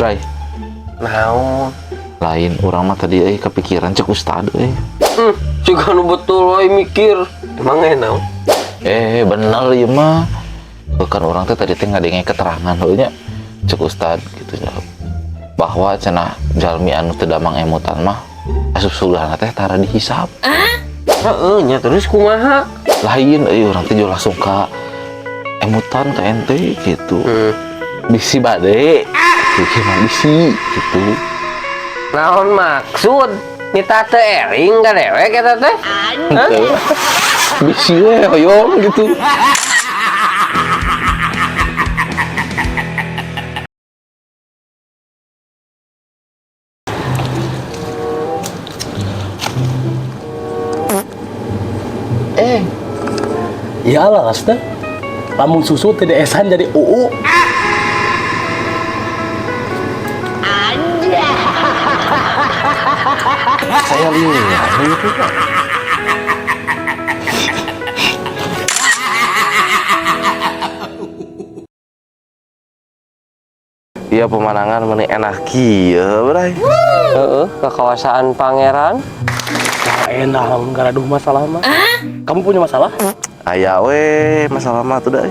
Bray, Naon? lain orang mah tadi kepikiran cek ustad Juga nu betul we mikir. Emang naon? bener ya mah. Bukan orang teh tadi teh ngadenge keterangan heunya cek ustad gitu ya. Bahwa cenah jalmi anu teu damang emutan mah asup sulahna teh tara dihisab. Heeh, nya terus kumaha? Lain orang teh jo langsung ka emutan ka ente gitu. Bisi bade. Gimana bisi gitu. Naon maksud? Nita teh ering ka dewek eta teh? Bisi we hoyong gitu. Iyalah Lasta, lamun susu tidak esan jadi UU. Saya lihat itu Pak. Iya pemandangan meni enak kieu, Bray. Heeh, kekuasaan pangeran. Nah, enak lamun gaduh masalah mah. Kamu punya masalah? Aya we masalah mah tuh deh.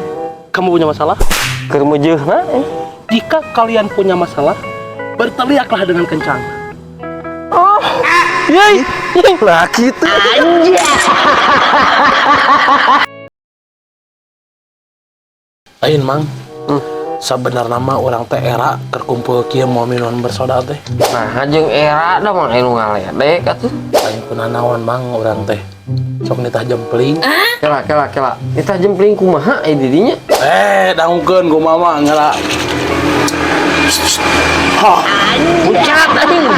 Kamu punya masalah? Keur meujeuna Jika kalian punya masalah, berteriaklah dengan kencang. Yey, nah gitu. Lain mang, sebenarnya mah orang teh era terkumpul kieu mau minuman bersoda teh. Nah, jeung era da mah anu ngaledek atuh. Lain pun naon mang orang teh. Sok nitah jempling. Kela. Kita jempling kumaha didinya? Dangkeun ku mama ngeula. Ucat anjing.